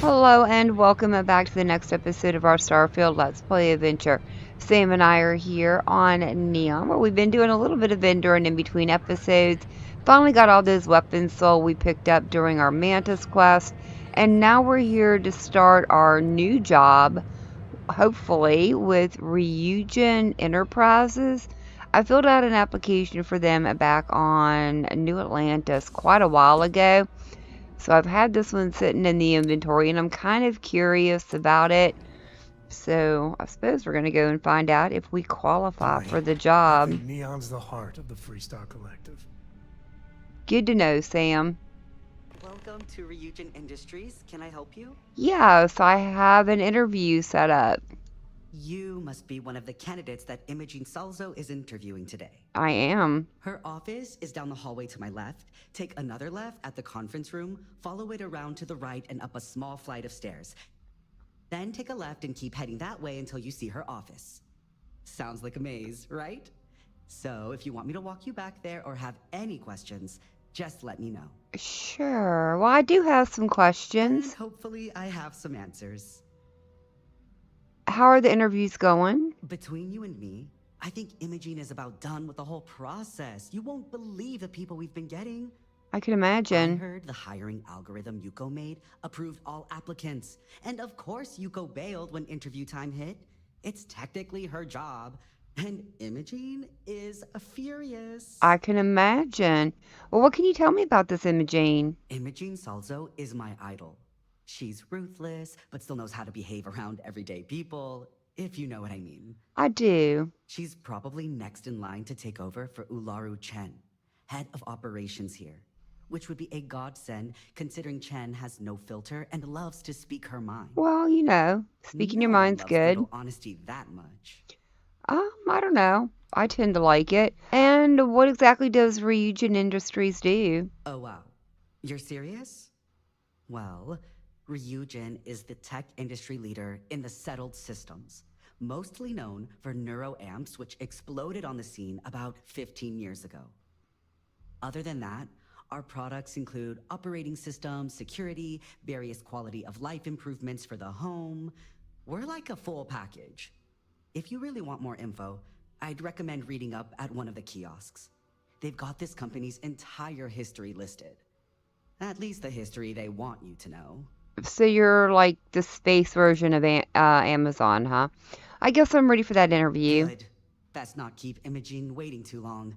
Hello and welcome back to the next episode of our Starfield Let's Play adventure. Sam and I are here on Neon, where we've been doing a little bit of vendoring in between episodes. Finally got all those weapons sold we picked up during our Mantis quest, and now we're here to start our new job, hopefully, with Ryujin Enterprises. I filled out an application for them back on New Atlantis quite a while ago. So I've had this one sitting in the inventory, and I'm kind of curious about it. So I suppose we're going to go and find out if we qualify for the I job. think Neon's the heart of the Freestar Collective. Good to know, Sam. Welcome to Ryujin Industries. Can I help you? Yes, I have an interview set up. You must be one of the candidates that Imogene Salzo is interviewing today. I am. Her office is down the hallway to my left. Take another left at the conference room, follow it around to the right and up a small flight of stairs. Then take a left and keep heading that way until you see her office. Sounds like a maze, right? So if you want me to walk you back there or have any questions, just let me know. Sure. Well, I do have some questions. And hopefully I have some answers. How are the interviews going? Between you and me, I think Imogene is about done with the whole process. You won't believe the people we've been getting. I can I imagine. heard the hiring algorithm Yuko made approved all applicants. And of course Yuko bailed when interview time hit. It's technically her job. And Imogene is furious. I can imagine. Well, what can you tell me about this Imogene? Imogene Salzo is my idol. She's ruthless, but still knows how to behave around everyday people, if you know what I mean. I do. She's probably next in line to take over for Ularu Chen, head of operations here, which would be a godsend considering Chen has no filter and loves to speak her mind. Well, you know, speaking your No one mind's loves good. brutal honesty that much. I don't know. I tend to like it. And what exactly does Ryujin Industries do? Oh wow, you're serious? Well, Ryujin is the tech industry leader in the settled systems, mostly known for neuroamps, which exploded on the scene about 15 years ago. Other than that, our products include operating systems, security, various quality of life improvements for the home. We're like a full package. If you really want more info, I'd recommend reading up at one of the kiosks. They've got this company's entire history listed. At least the history they want you to know. So you're like the space version of Amazon, huh? I guess I'm ready for that interview. Good. Best not keep Imogene waiting too long.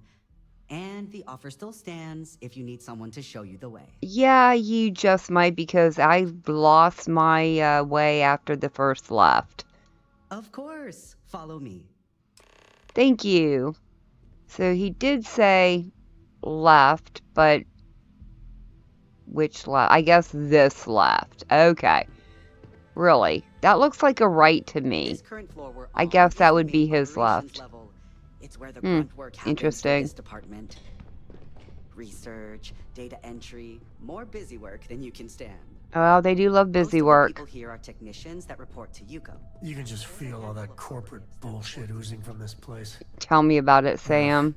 And the offer still stands if you need someone to show you the way. Yeah, you just might, because I lost my way after the first left. Of course. Follow me. Thank you. So he did say left, but which left? I guess this left. Okay. Really? That looks like a right to me. This current floor we're I on guess is that the would be main his operations left. level. It's where the grunt work happens interesting. in this department. Research, data entry, more busy work than you can stand. Well, they do love busy Most of the work. people here are technicians that report to Yuko. You can just feel all that corporate bullshit oozing from this place. Tell me about it, Sam.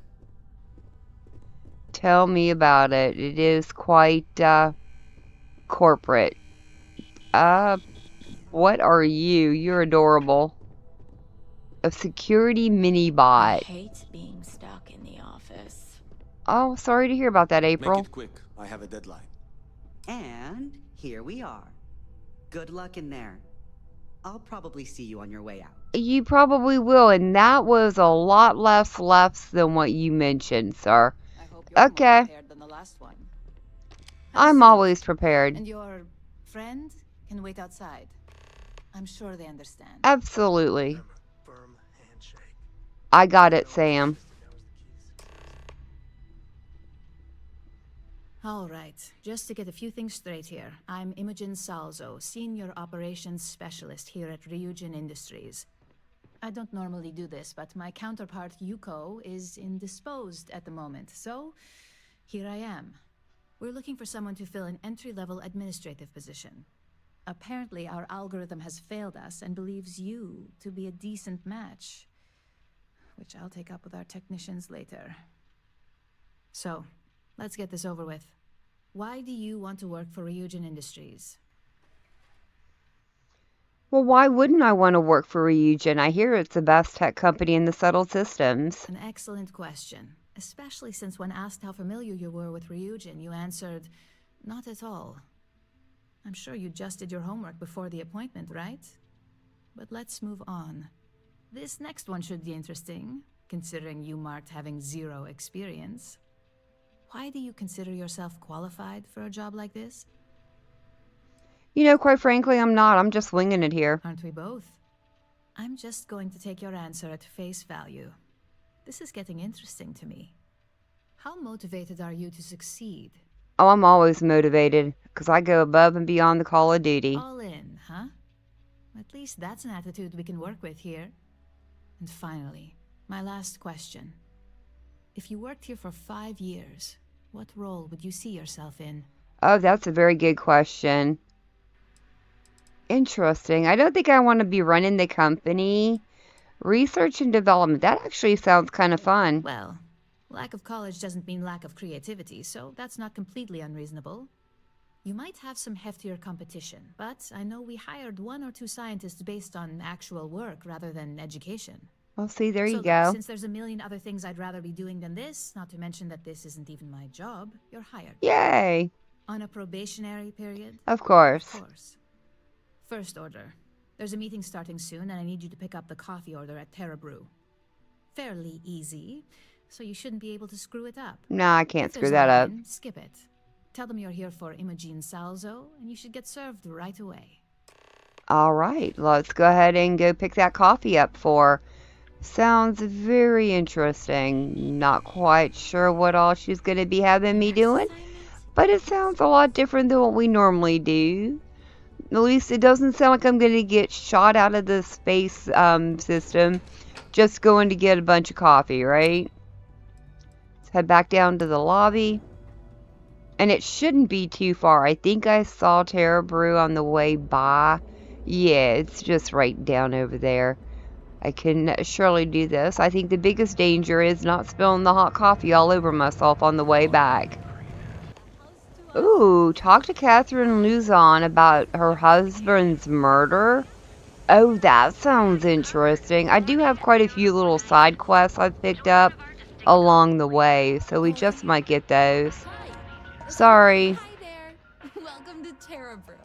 Tell me about it. It is quite corporate. What are you? You're adorable. A security mini I bot. hate being stuck in the office. Oh, sorry to hear about that, April. Make it quick. I have a deadline. And here we are. Good luck in there. I'll probably see you on your way out. You probably will, and that was a lot less lefts than what you mentioned, sir. I hope you're Okay. more prepared than the last one. Have a I'm seat. always prepared. And your friend can wait outside. I'm sure they understand. Absolutely. Firm handshake. I got it, Sam. All right, just to get a few things straight here. I'm Imogen Salzo, Senior Operations Specialist here at Ryujin Industries. I don't normally do this, but my counterpart Yuko is indisposed at the moment, so here I am. We're looking for someone to fill an entry-level administrative position. Apparently, our algorithm has failed us and believes you to be a decent match. which I'll take up with our technicians later. So, let's get this over with. Why do you want to work for Ryujin Industries? Well, why wouldn't I want to work for Ryujin? I hear it's the best tech company in the settled systems. An excellent question, especially since when asked how familiar you were with Ryujin, you answered, not at all. I'm sure you just did your homework before the appointment, right? But let's move on. This next one should be interesting, considering you marked having 0 experience. Why do you consider yourself qualified for a job like this? You know, quite frankly, I'm not. I'm just winging it here. Aren't we both? I'm just going to take your answer at face value. This is getting interesting to me. How motivated are you to succeed? Oh, I'm always motivated, because I go above and beyond the call of duty. All in, huh? At least that's an attitude we can work with here. And finally, my last question. If you worked here for 5 years, what role would you see yourself in? Oh, that's a very good question. Interesting. I don't think I want to be running the company. Research and development. That actually sounds kind of fun. Well, lack of college doesn't mean lack of creativity, so that's not completely unreasonable. You might have some heftier competition, but I know we hired 1 or 2 scientists based on actual work rather than education. Well, see, there you So, go. since there's a million other things I'd rather be doing than this, not to mention that this isn't even my job, you're hired. Yay. On a probationary period? Of course. Of course. First order. There's a meeting starting soon, and I need you to pick up the coffee order at Terra Brew. Fairly easy, so you shouldn't be able to screw it up. Nah, I can't If screw there's that a up. line, skip it. Tell them you're here for Imogen Salzo, and you should get served right away. All right, let's go ahead and go pick that coffee up for. Sounds very interesting. Not quite sure what all she's going to be having me doing, but it sounds a lot different than what we normally do. At least it doesn't sound like I'm going to get shot out of the space system just going to get a bunch of coffee, right? Let's head back down to the lobby. And it shouldn't be too far. I think I saw Terra Brew on the way by. Yeah, it's just right down over there. I can surely do this. I think the biggest danger is not spilling the hot coffee all over myself on the way back. Ooh, talk to Catherine Luzon about her husband's murder. Oh, that sounds interesting. I do have quite a few little side quests I've picked up along the way, so we just might get those. Sorry. Hi there. Welcome to Terra Brew.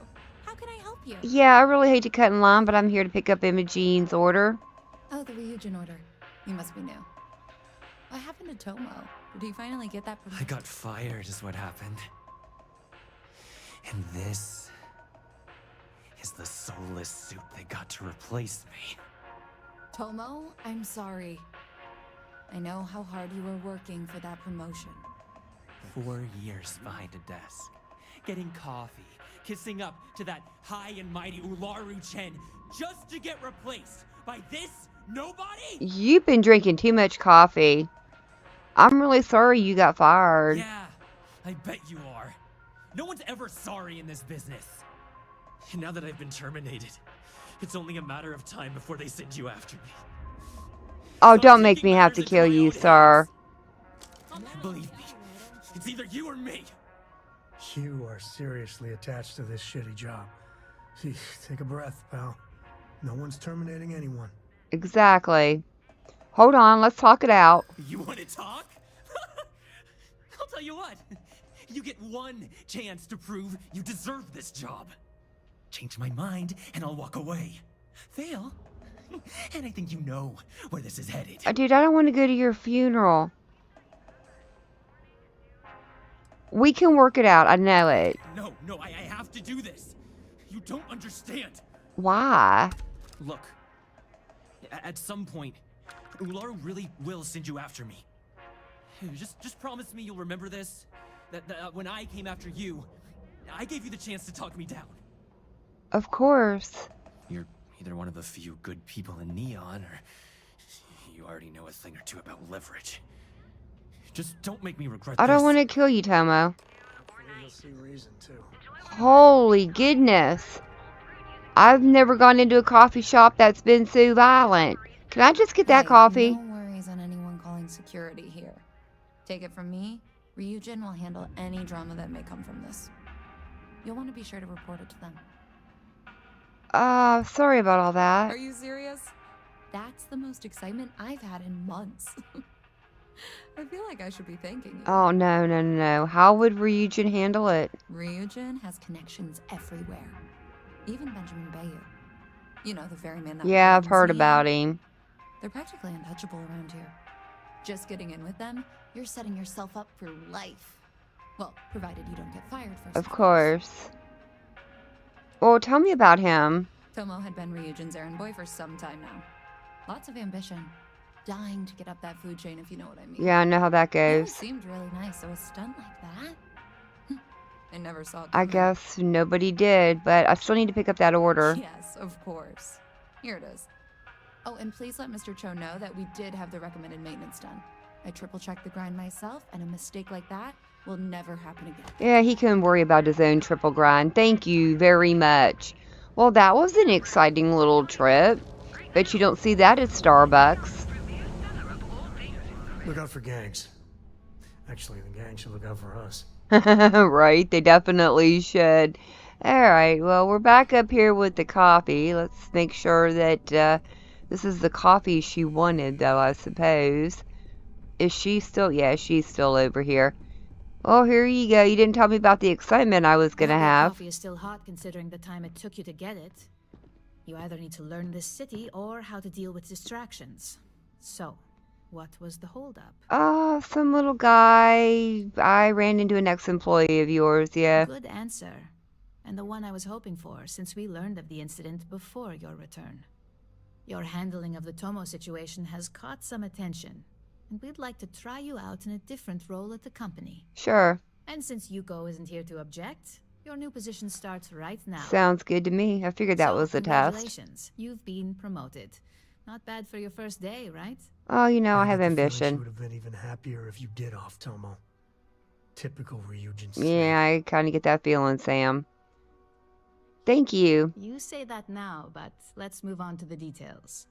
How can I help you? Yeah, I really hate to cut in line, but I'm here to pick up Imogen's order. Oh, the Ryujin order. You must be new. What happened to Tomo? Did he finally get that promotion? I got fired is what happened. And this is the soulless suit they got to replace me. Tomo, I'm sorry. I know how hard you were working for that promotion. 4 years behind a desk, getting coffee, kissing up to that high and mighty Ularu Chen, just to get replaced by this nobody? You've been drinking too much coffee. I'm really sorry you got fired. Yeah, I bet you are. No one's ever sorry in this business. And now that I've been terminated, it's only a matter of time before they send you after me. Oh, So don't I'm make taking me have to matters into kill my you, own sir. hands. Believe me, it's either you or me. You are seriously attached to this shitty job. Gee, take a breath, pal. No one's terminating anyone. Exactly. Hold on, let's talk it out. You want to talk? I'll tell you what. You get one chance to prove you deserve this job. Change my mind, and I'll walk away. Fail, and I think you know where this is headed. Dude, I don't want to go to your funeral. We can work it out, I know it. No, I have to do this. You don't understand. Why? Look, at some point, Ularu really will send you after me. Just promise me you'll remember this. That when I came after you, I gave you the chance to talk me down. Of course. You're either one of the few good people in Neon, or you already know a thing or two about leverage. Just don't make me regret I this. don't want to kill you, Tomo. Hopefully you'll see reason, too. Holy goodness. I've never gone into a coffee shop that's been so violent. Can I just get that coffee? No worries and security here. Take it from me, Ryujin will handle any drama that may come from this. You'll want to be sure to report it to them. Sorry about all that. Are you serious? That's the most excitement I've had in months. I feel like I should be thanking you. Oh, no. How would Ryujin handle it? Ryujin has connections everywhere. Even Benjamin Bayou. You know, the ferryman that Yeah, I've runs heard me. about him. They're practically untouchable around here. Just getting in with them, you're setting yourself up for life. Well, provided you don't get fired first. Of course. Well, tell me about him. Tomo had been Ryujin's errand boy for some time now. Lots of ambition. Dying to get up that food chain, if you know what I mean. Yeah, I know how that He always goes. seemed really nice, so a stunt like that? I never saw it I coming. guess nobody did, but I still need to pick up that order. Yes, of course. Here it is. Oh, and please let Mr. Cho know that we did have the recommended maintenance done. I triple-checked the grind myself, and a mistake like that will never happen again. Yeah, he can worry about his own triple grind. Thank you very much. Well, that was an exciting little trip. Bet you don't see that at Starbucks. Look out for gangs. Actually, the gang should look out for us. Right, they definitely should. Alright, well, we're back up here with the coffee. Let's make sure that this is the coffee she wanted, though, I suppose. Is she still? Yeah, she's still over here. Oh, here you go. You didn't tell me about the excitement I was going to Not that have. Coffee is still hot considering the time it took you to get it. You either need to learn this city or how to deal with distractions. So, what was the holdup? Some little guy. I ran into an ex-employee of yours, yeah. Good answer. And the one I was hoping for, since we learned of the incident before your return. Your handling of the Tomo situation has caught some attention, and we'd like to try you out in a different role at the company. Sure. And since Yuko isn't here to object, your new position starts right now. Sounds good to me. I figured that So, was a test. congratulations. You've been promoted. Not bad for your first day, right? Oh, you know, I have get the feeling She ambition. would have been even happier if you did off Tomo. Typical Ryujin. Yeah, I kind of get that feeling, Sam. Thank you. You say that now, but let's move on to the details.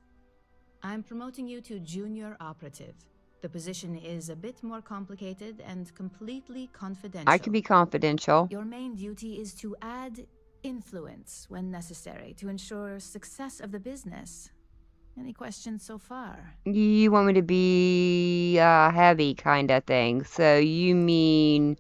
I'm promoting you to junior operative. The position is a bit more complicated and completely confidential. I can be confidential. Your main duty is to add influence when necessary to ensure success of the business. Any questions so far? You want me to be heavy kind of thing. So you mean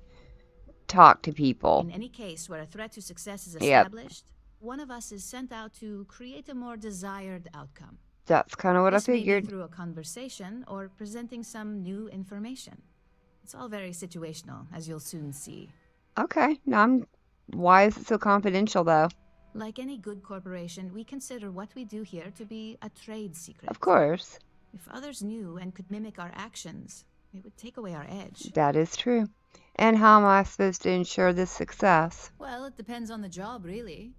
talk to people. In any case where a threat to success is Yep. established, one of us is sent out to create a more desired outcome. That's kind of what I This may be figured. through a conversation or presenting some new information. It's all very situational, as you'll soon see. Okay. Now why is it so confidential, though? Like any good corporation, we consider what we do here to be a trade secret. Of course. If others knew and could mimic our actions, it would take away our edge. That is true. And how am I supposed to ensure this success? Well, it depends on the job, really.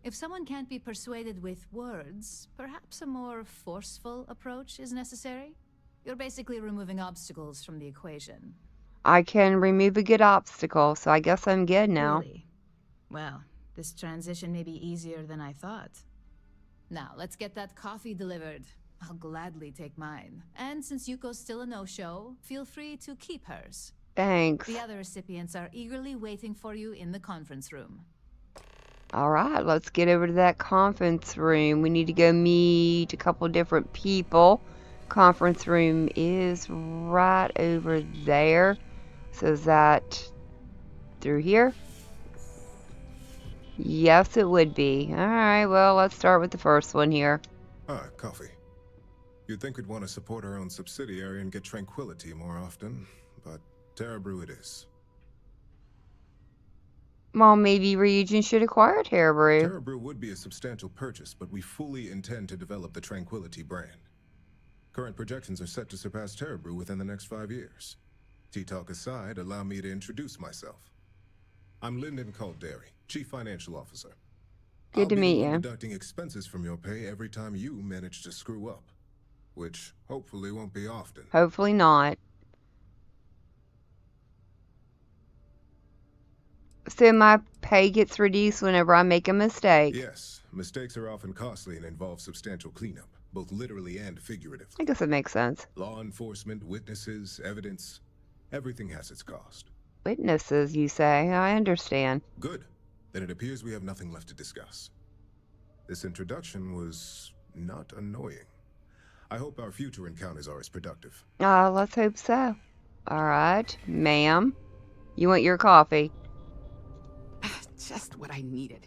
If someone can't be persuaded with words, perhaps a more forceful approach is necessary. You're basically removing obstacles from the equation. I can remove a good obstacle, so I guess I'm good now. Really? Well, this transition may be easier than I thought. Now, let's get that coffee delivered. I'll gladly take mine. And since Yuko's still a no-show, feel free to keep hers. Thanks. The other recipients are eagerly waiting for you in the conference room. All right, let's get over to that conference room. We need to go meet a couple different people. Conference room is right over there. So is that through here? Yes, it would be. All right, well, let's start with the first one here. Ah, coffee. You'd think we'd want to support our own subsidiary and get tranquility more often, but Terra Brew it is. Well, maybe Ryujin should acquire Terra Brew. Terra Brew would be a substantial purchase, but we fully intend to develop the Tranquility brand. Current projections are set to surpass Terra Brew within the next 5 years. Tea-talk aside, allow me to introduce myself. I'm Lyndon Calderi, Chief Financial Officer. Good to meet I'll be the one you. deducting expenses from your pay every time you manage to screw up, which hopefully won't be often. Hopefully not. So my pay gets reduced whenever I make a mistake. Yes, mistakes are often costly and involve substantial cleanup, both literally and figuratively. I guess it makes sense. Law enforcement, witnesses, evidence, everything has its cost. Witnesses, you say? I understand. Good. Then it appears we have nothing left to discuss. This introduction was not annoying. I hope our future encounters are as productive. Let's hope so. All right, ma'am. You want your coffee? Just what I needed.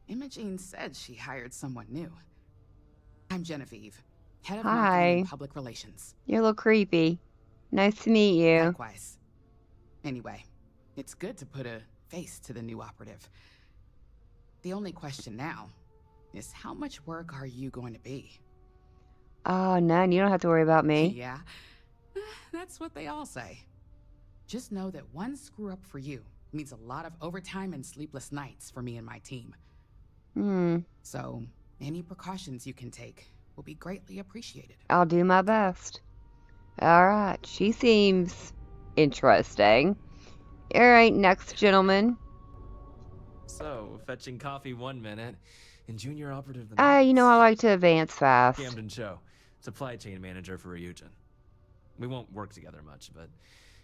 Imogene said she hired someone new. I'm Genevieve, head of marketing Hi. and public relations. You're a little creepy. Nice to meet you. Likewise. Anyway, it's good to put a face to the new operative. The only question now is how much work are you going to be? Oh, none. You don't have to worry about me. Yeah, that's what they all say. Just know that one screw up for you means a lot of overtime and sleepless nights for me and my team. So, any precautions you can take will be greatly appreciated. I'll do my best. All right. She seems interesting. All right, next gentleman. So, fetching coffee 1 minute, and junior operative the next. You know, I like to advance fast. Camden Cho, supply chain manager for Ryujin. We won't work together much, but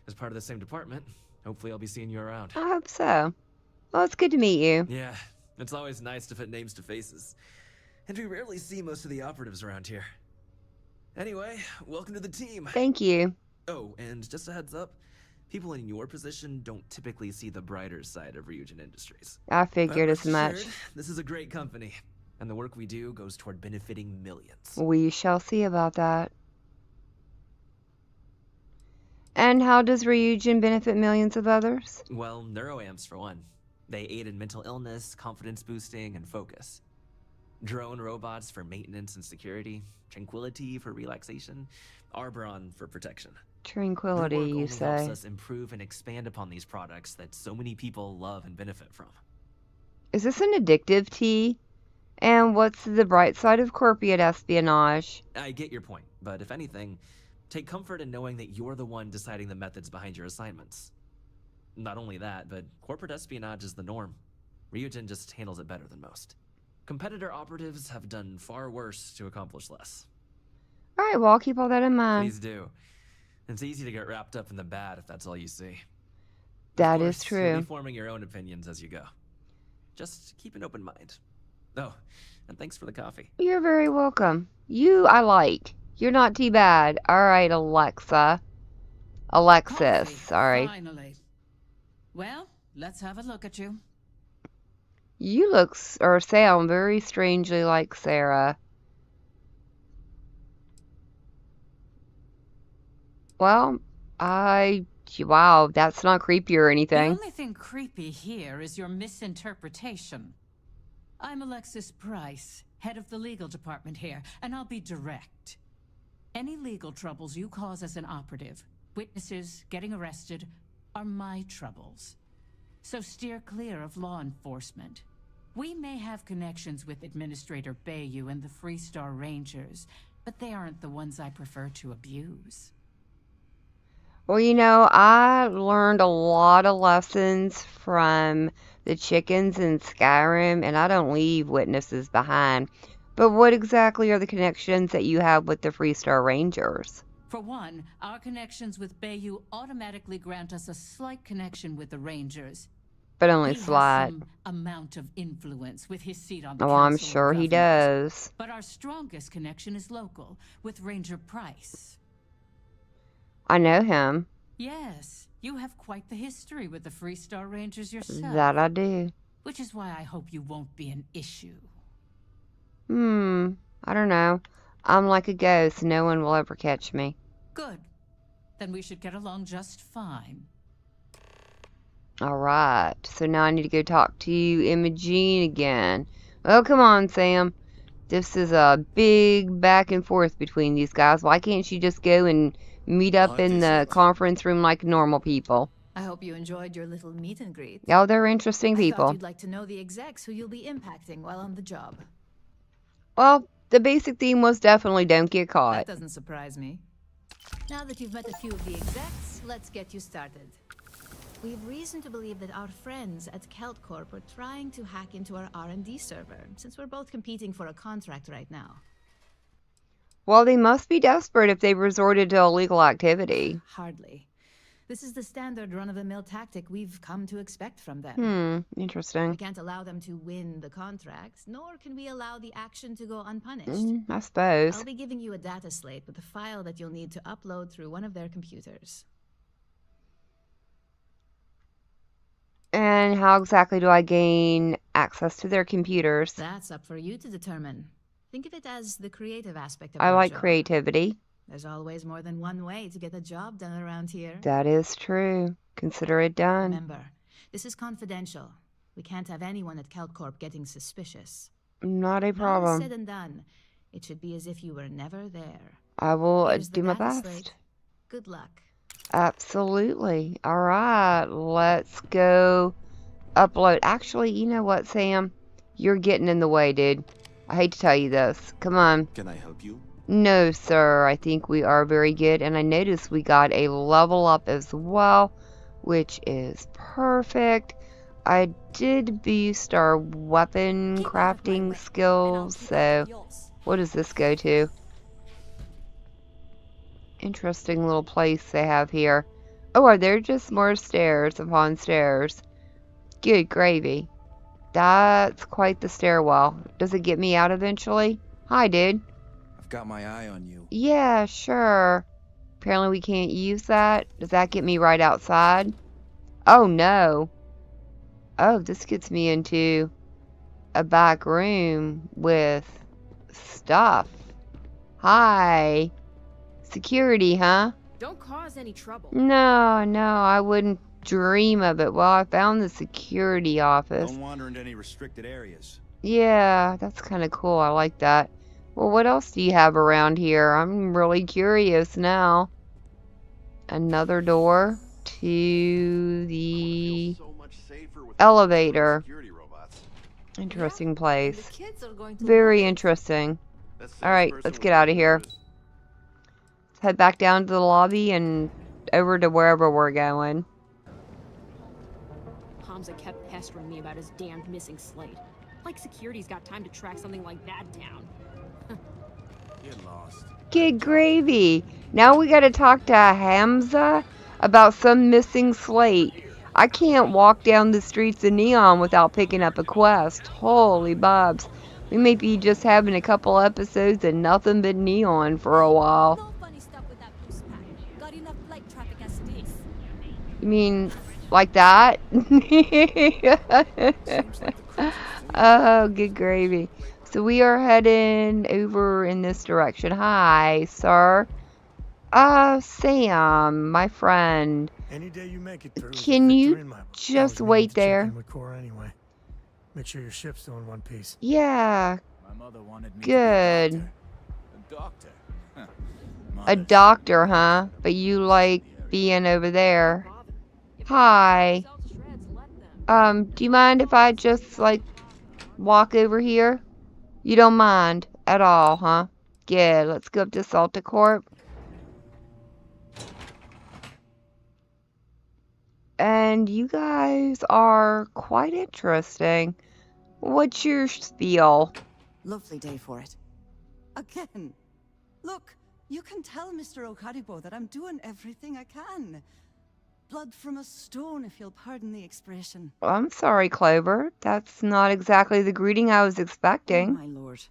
as part of the same department, hopefully I'll be seeing you around. I hope so. Well, it's good to meet you. Yeah, it's always nice to put names to faces. And we rarely see most of the operatives around here. Anyway, welcome to the team. Thank you. Oh, and just a heads up, people in your position don't typically see the brighter side of Ryujin Industries. I figured But as much. rest assured, this is a great company, and the work we do goes toward benefiting millions. We shall see about that. And how does Ryujin benefit millions of others? Well, neuroamps for one. They aid in mental illness, confidence boosting, and focus. Drone robots for maintenance and security, tranquility for relaxation, Arboron for protection. Tranquility, Their work you only helps say. us improve and expand upon these products that so many people love and benefit from. Is this an addictive tea? And what's the bright side of corporate espionage? I get your point, but if anything, take comfort in knowing that you're the one deciding the methods behind your assignments. Not only that, but corporate espionage is the norm. Ryujin just handles it better than most. Competitor operatives have done far worse to accomplish less. All right, well, I'll keep all that in mind. Please do. It's easy to get wrapped up in the bad if that's all you see. That Of is course, you'll true. be forming your own opinions as you go. Just keep an open mind. Oh, and thanks for the coffee. You're very welcome. I like. You're not too bad. All right, Alexa. Alexis, Coffee, sorry. Finally. Well, let's have a look at you. You look or sound very strangely like Sarah. Well, wow, that's not creepy or The anything. only thing creepy here is your misinterpretation. I'm Alexis Price, head of the legal department here, and I'll be direct. Any legal troubles you cause as an operative, witnesses, getting arrested, are my troubles. So steer clear of law enforcement. We may have connections with Administrator Bayou and the Freestar Rangers, but they aren't the ones I prefer to abuse. Well, you know, I learned a lot of lessons from the chickens in Skyrim, and I don't leave witnesses behind. But what exactly are the connections that you have with the Freestar Rangers? For one, our connections with Bayou automatically grant us a slight connection with the Rangers. But only He has slight. some amount of influence with his seat on the Oh, I'm Council of sure he Government. does. But our strongest connection is local, with Ranger Price. I know him. Yes, you have quite the history with the Freestar Rangers yourself. That I do. Which is why I hope you won't be an issue. I don't know. I'm like a ghost. No one will ever catch me. Good. Then we should get along just fine. All right. So now I need to go talk to Imogene again. Well, come on, Sam. This is a big back and forth between these guys. Why can't you just go and meet up in the conference room like normal people? I hope you enjoyed your little meet and greet. Oh, they're interesting I thought people. you'd like to know the execs who you'll be impacting while on the job. Well, the basic theme was definitely don't get That caught. doesn't surprise me. Now that you've met a few of the execs, let's get you started. We have reason to believe that our friends at KeltCorp are trying to hack into our R&D server, since we're both competing for a contract right now. Well, they must be desperate if they've resorted to illegal activity. Hardly. This is the standard run-of-the-mill tactic we've come to expect from them. Interesting. We can't allow them to win the contracts, nor can we allow the action to go unpunished. I suppose. I'll be giving you a data slate with a file that you'll need to upload through one of their computers. And how exactly do I gain access to their computers? That's up for you to determine. Think of it as the creative aspect of I your like job. creativity. There's always more than one way to get a job done around here. That is true. Consider it done. Remember, this is confidential. We can't have anyone at CalCorp getting suspicious. Not a When all is problem. said and done, it should be as if you were never there. I will Here's the do my data best. slate. Good luck. Absolutely. All right, let's go upload. Actually, you know what, Sam? You're getting in the way, dude. I hate to tell you this. Come on. Can I help you? No, sir. I think we are very good. And I noticed we got a level up as well, which is perfect. I did boost our weapon crafting skills. So, what does this go to? Interesting little place they have here. Oh, are there just more stairs upon stairs? Good gravy. That's quite the stairwell. Does it get me out eventually? Hi, dude. I've got my eye on you. Yeah, sure. Apparently we can't use that. Does that get me right outside? Oh, no. Oh, this gets me into a back room with stuff. Hi. Security, huh? Don't cause any trouble. No, I wouldn't dream of it. Well, I found the security office. Don't wander into any restricted areas. Yeah, that's kind of cool. I like that. Well, what else do you have around here? I'm really curious now. Another door to the elevator. Interesting place. Very interesting. Alright, let's get out of here. Let's head back down to the lobby and over to wherever we're going. Hamza kept pestering me about his damned missing slate. Like security's got time to track something like that down. Get lost. Good gravy. Now we gotta talk to Hamza about some missing slate. I can't walk down the streets of Neon without picking up a quest. Holy bobs. We may be just having a couple episodes and nothing but Neon for a while. No funny stuff with that boost pack. Got enough flight traffic as it is. You mean like that? Oh, good gravy. So we are heading over in this direction. Hi, sir. Sam, my friend. Any day you make it through. Can you just wait there? With Cora anyway. Make sure your ship's still in one piece. Yeah. My mother wanted me Good. to be a doctor. Huh. A doctor, huh? But you like being over there. Hi. Do you mind if I just, like, walk over here? You don't mind at all, huh? Good. Let's go up to Salta Corp. And you guys are quite interesting. What's your spiel? Lovely day for it. Again. Look, you can tell Mr. Okadibo that I'm doing everything I can. Blood from a stone, if you'll pardon the expression. I'm sorry, Clover. That's not exactly the greeting I was Oh, expecting. my lord.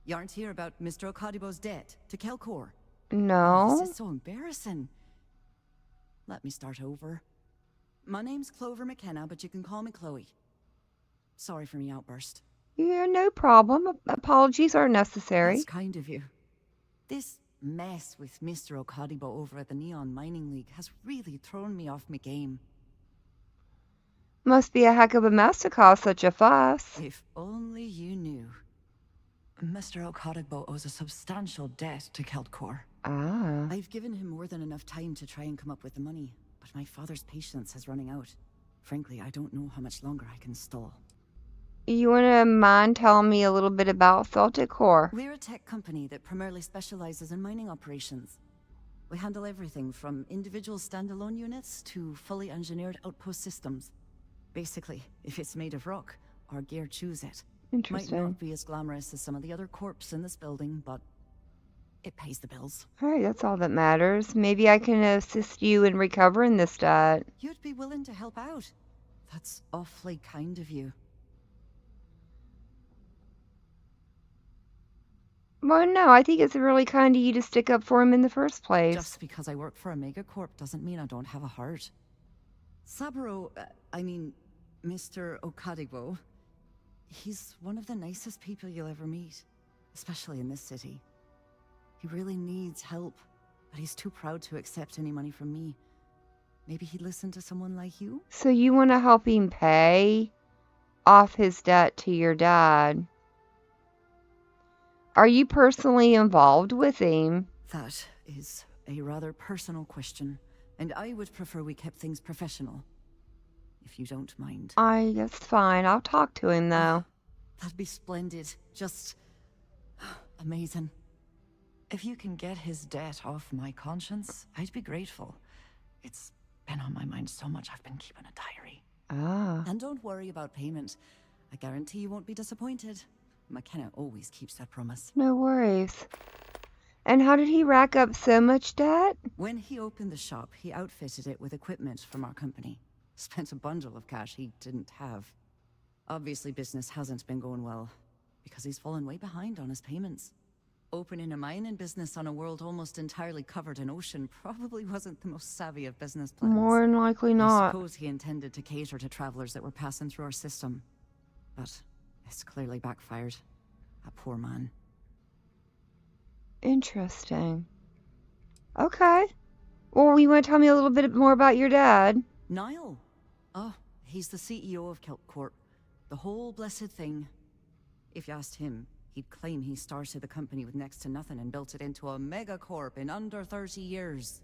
You aren't here about Mr. Okadibo's debt to Kelcor. No. This is so embarrassing. Let me start over. My name's Clover McKenna, but you can call me Chloe. Sorry for me outburst. Yeah, no problem. Apologies are necessary. That's kind of you. This mess with Mr. Okadibo over at the Neon Mining League has really thrown me off my game. Must be a heck of a mess to cause such a fuss. If only you knew. Mr. Okadibo owes a substantial debt to Keltcor. Ah. I've given him more than enough time to try and come up with the money, but my father's patience is running out. Frankly, I don't know how much longer I can stall. You wanna mind telling me a little bit about Celtic Core? We're a tech company that primarily specializes in mining operations. We handle everything from individual standalone units to fully engineered outpost systems. Basically, if it's made of rock, our gear chews it. Might Interesting. not be as glamorous as some of the other corps in this building, but It pays the bills. Alright, that's all that matters. Maybe I can assist you in recovering this debt. You'd be willing to help out. That's awfully kind of you. Well, no, I think it's really kind of you to stick up for him in the first place. Just because I work for a megacorp doesn't mean I don't have a heart. Saburo, Mr. Okadigbo, he's one of the nicest people you'll ever meet, especially in this city. He really needs help, but he's too proud to accept any money from me. Maybe he'd listen to someone like you? So you want to help him pay off his debt to your dad? Are you personally involved with him? That is a rather personal question, and I would prefer we kept things professional, if you don't mind. That's fine. I'll talk to him, though. That'd be splendid. Just amazing. If you can get his debt off my conscience, I'd be grateful. It's been on my mind so much I've been keeping a diary. Ah. And don't worry about payment. I guarantee you won't be disappointed. McKenna always keeps that promise. No worries. And how did he rack up so much debt? When he opened the shop, he outfitted it with equipment from our company. Spent a bundle of cash he didn't have. Obviously, business hasn't been going well, because he's fallen way behind on his payments. Opening a mining business on a world almost entirely covered in ocean probably wasn't the most savvy of business plans. More than likely I not. suppose he intended to cater to travelers that were passing through our system. But it's clearly backfired. A poor man. Interesting. Okay. Well, you want to tell me a little bit more about your dad? Niall. Oh, he's the CEO of Kelp Corp. The whole blessed thing. If you asked him, he'd claim he started the company with next to nothing and built it into a megacorp in under 30 years.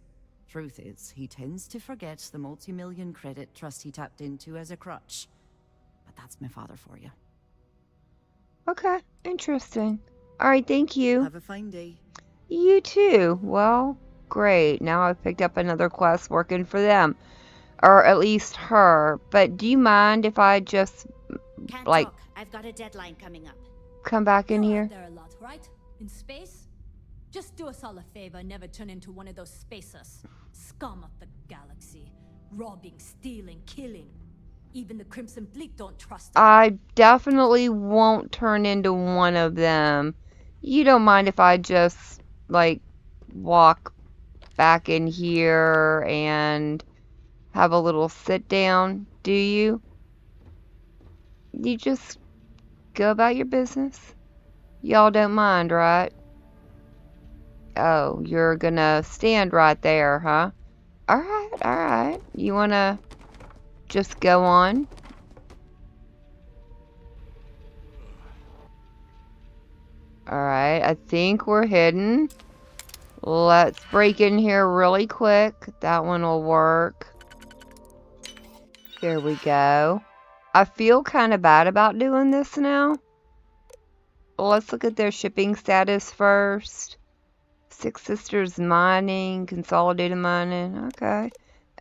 Truth is, he tends to forget the multi-million credit trust he tapped into as a crutch. But that's my father for you. Okay. Interesting. All right, thank you. Have a fine day. You too. Well, great. Now I've picked up another quest working for them. Or at least her. But do you mind if I just, Can't like, talk. I've got a deadline coming up. come back in You're here? out there a lot, right? In space? Just do us all a favor and never turn into one of those spacers. Scum of the galaxy. Robbing, stealing, killing. Even the Crimson Fleet don't trust them. I definitely won't turn into one of them. You don't mind if I just, like, walk back in here and have a little sit down, do you? You just go about your business. Y'all don't mind, right? Oh, you're gonna stand right there, huh? Alright, alright. You wanna just go on? Alright, I think we're hidden. Let's break in here really quick. That one will work. There we go. I feel kind of bad about doing this now. Let's look at their shipping status first. Six Sisters Mining, Consolidated Mining. Okay.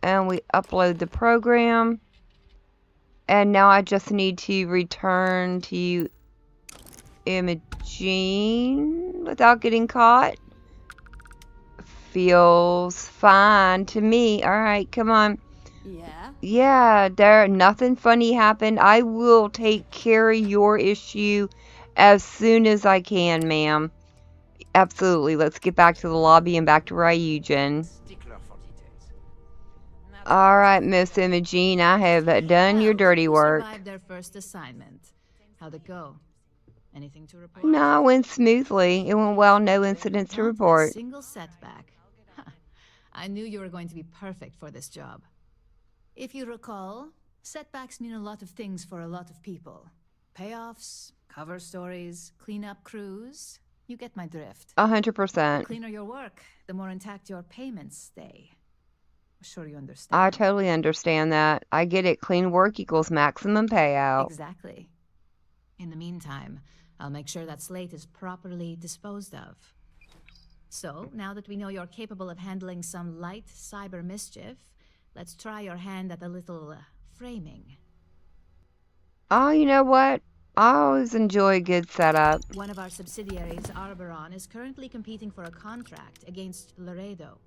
And we upload the program. And now I just need to return to Imogene without getting caught. Feels fine to me. Alright, come on. Yeah? Yeah, nothing funny happened. I will take care of your issue as soon as I can, ma'am. Absolutely. Let's get back to the lobby and back to Ryujin. Alright, Miss Imogene, I have done your dirty work. Survived their first assignment. How'd it go? Anything to report? No, it went smoothly. It went well, no incidents to Not a report. single setback. Huh. I knew you were going to be perfect for this job. If you recall, setbacks mean a lot of things for a lot of people. Payoffs, cover stories, cleanup crews. You get my drift. 100%. The cleaner your work, the more intact your payments stay. I'm sure you understand. I totally understand that. I get it. Clean work equals maximum payout. Exactly. In the meantime, I'll make sure that slate is properly disposed of. So, now that we know you're capable of handling some light cyber mischief, let's try your hand at a little framing. Oh, you know what? I always enjoy a good setup. One of our subsidiaries, Arboron, is currently competing for a contract against Laredo.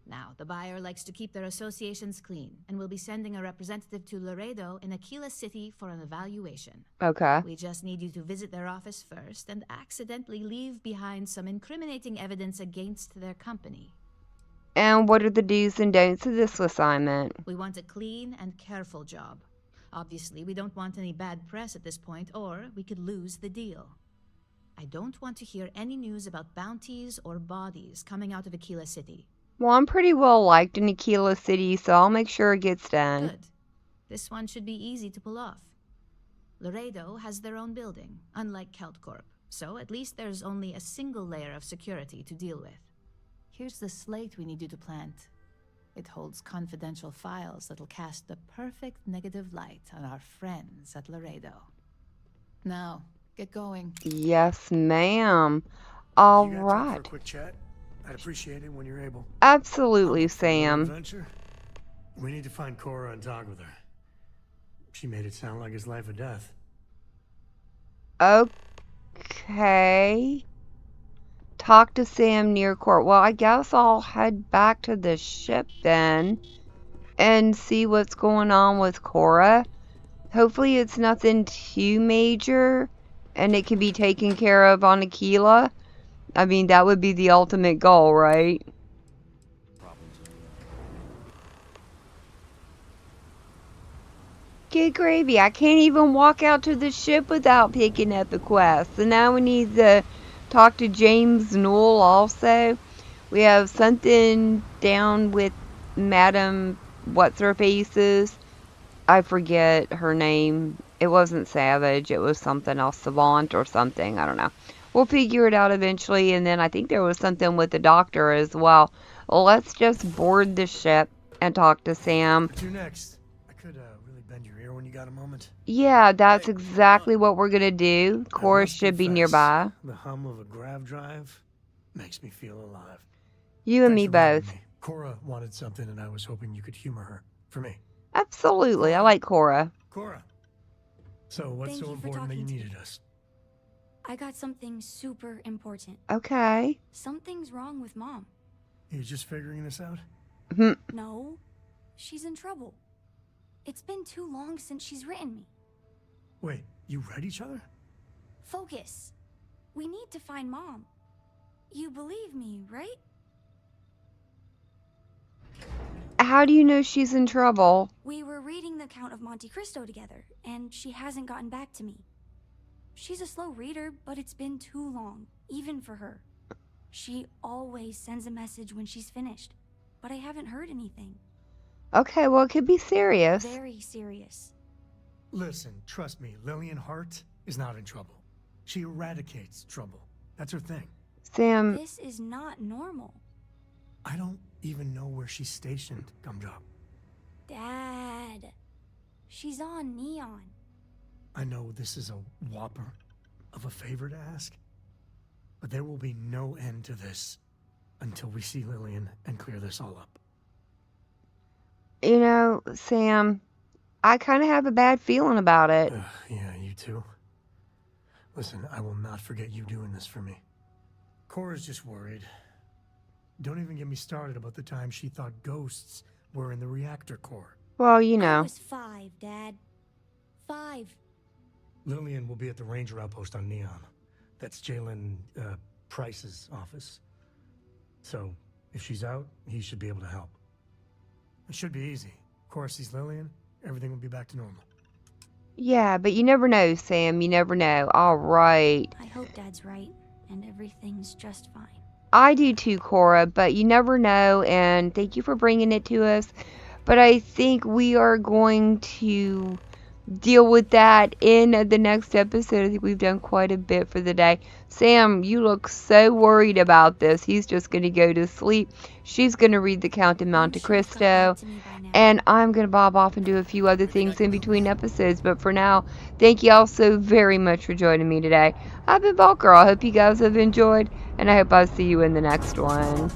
Now, the buyer likes to keep their associations clean, and will be sending a representative to Laredo in Aquila City for an evaluation. Okay. We just need you to visit their office first and accidentally leave behind some incriminating evidence against their company. And what are the do's and don'ts of this assignment? We want a clean and careful job. Obviously, we don't want any bad press at this point, or we could lose the deal. I don't want to hear any news about bounties or bodies coming out of Aquila City. Well, I'm pretty well liked in Aquila City, so I'll make sure it gets done. Good. This one should be easy to pull off. Laredo has their own building, unlike KeltCorp, so at least there's only a single layer of security to deal with. Here's the slate we need you to plant. It holds confidential files that'll cast the perfect negative light on our friends at Laredo. Now, get going. Yes, ma'am. All You got time for a right. quick chat? I'd appreciate it when you're able. Absolutely, Sam. Adventure? We need to find Cora and talk with her. She made it sound like it's life or death. Okay. Talk to Sam near court. Well, I guess I'll head back to the ship then and see what's going on with Cora. Hopefully it's nothing too major and it can be taken care of on Aquila. I mean, that would be the ultimate goal, right? Good gravy. I can't even walk out to the ship without picking up a quest. So now we need to talk to James Newell also. We have something down with Madam What's-Her-Faces. I forget her name. It wasn't Savage. It was something else. Savant or something. I don't know. We'll figure it out eventually. And then I think there was something with the doctor as well. Let's just board the ship and talk to Sam. What to next? I could really bend your ear when you got a moment. Yeah, that's exactly what we're going to do. Cora should be nearby. The hum of a grav drive makes me feel alive. You and Thanks me for reminding both. me. Cora wanted something and I was hoping you could humor her. For me. Absolutely. I like Cora. Cora. So what's Thank so you for important that you talking to needed me. us? I got something super important. Okay. Something's wrong with Mom. You just figuring this out? No, she's in trouble. It's been too long since she's written me. Wait, you read each other? Focus. We need to find Mom. You believe me, right? How do you know she's in trouble? We were reading the Count of Monte Cristo together, and she hasn't gotten back to me. She's a slow reader, but it's been too long, even for her. She always sends a message when she's finished, but I haven't heard anything. Okay, well, it could be serious. Very serious. Listen, trust me, Lillian Hart is not in trouble. She eradicates trouble. That's her thing. Sam. This is not normal. I don't even know where she's stationed, Gumdrop. Dad. She's on Neon. I know this is a whopper of a favor to ask, but there will be no end to this until we see Lillian and clear this all up. You know, Sam, I kind of have a bad feeling about it. Yeah, you too. Listen, I will not forget you doing this for me. Cora's just worried. Don't even get me started about the time she thought ghosts were in the reactor core. Well, you I know. was 5, Dad. 5. Lillian will be at the ranger outpost on Neon. That's Jalen Price's office. So, if she's out, he should be able to help. It should be easy. Cora sees Lillian, everything will be back to normal. Yeah, but you never know, Sam. You never know. All right. I hope Dad's right, and everything's just fine. I do too, Cora, but you never know, and thank you for bringing it to us. But I think we are going to deal with that in the next episode. I think we've done quite a bit for the day. Sam, you look so worried about this. He's just going to go to sleep. She's going to read the Count of Monte Cristo. And I'm going to bob off and do a few other things in between episodes. But for now, thank you all so very much for joining me today. I've been Valkyr. I hope you guys have enjoyed. And I hope I'll see you in the next one.